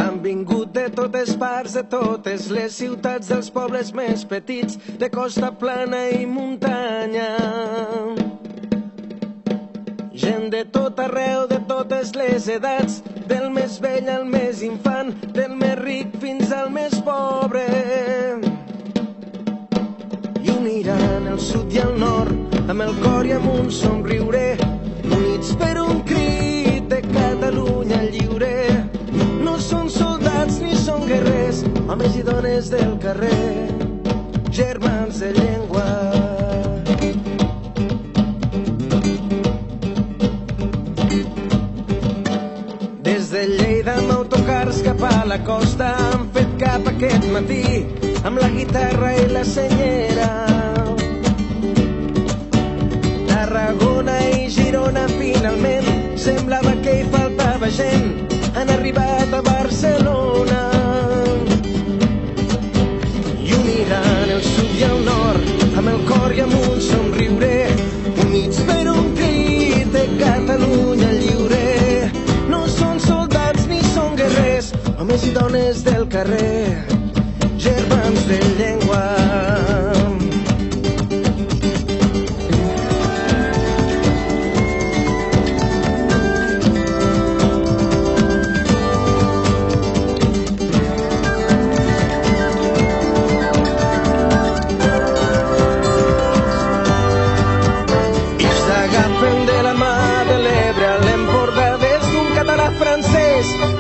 Han vingut de totes parts, de totes les ciutats, dels pobles més petits, de costa plana i muntanya. Gent de tot arreu, de totes les edats, del més vell al més infant, del més ric fins al més pobre. I uniran el sud i el nord, amb el cor i amb un somriure, units per un crit de Catalunya lliure. No són soldats ni són guerrers, homes i dones del carrer, germans de llengua. Des de Lleida amb autocars cap a la costa han fet cap aquest matí amb la guitarra i la senyera. Tarragona i Girona finalment semblava que hi faltava gent, han arribat a Barcelona. I uniran el sud i el nord amb el cor i amb un somriure, units per un crit de Catalunya lliure. No són soldats ni són guerrers, homes i dones del carrer, germans de llengua.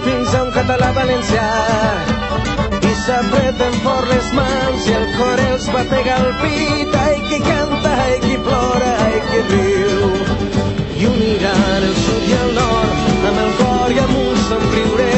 Fins a un català valencià i s'apreten fort les mans i el cor els va pegar al pit. Ai, qui canta, ai, qui plora, ai, qui riu. I uniran el sud i el nord amb el cor i amb un somriure,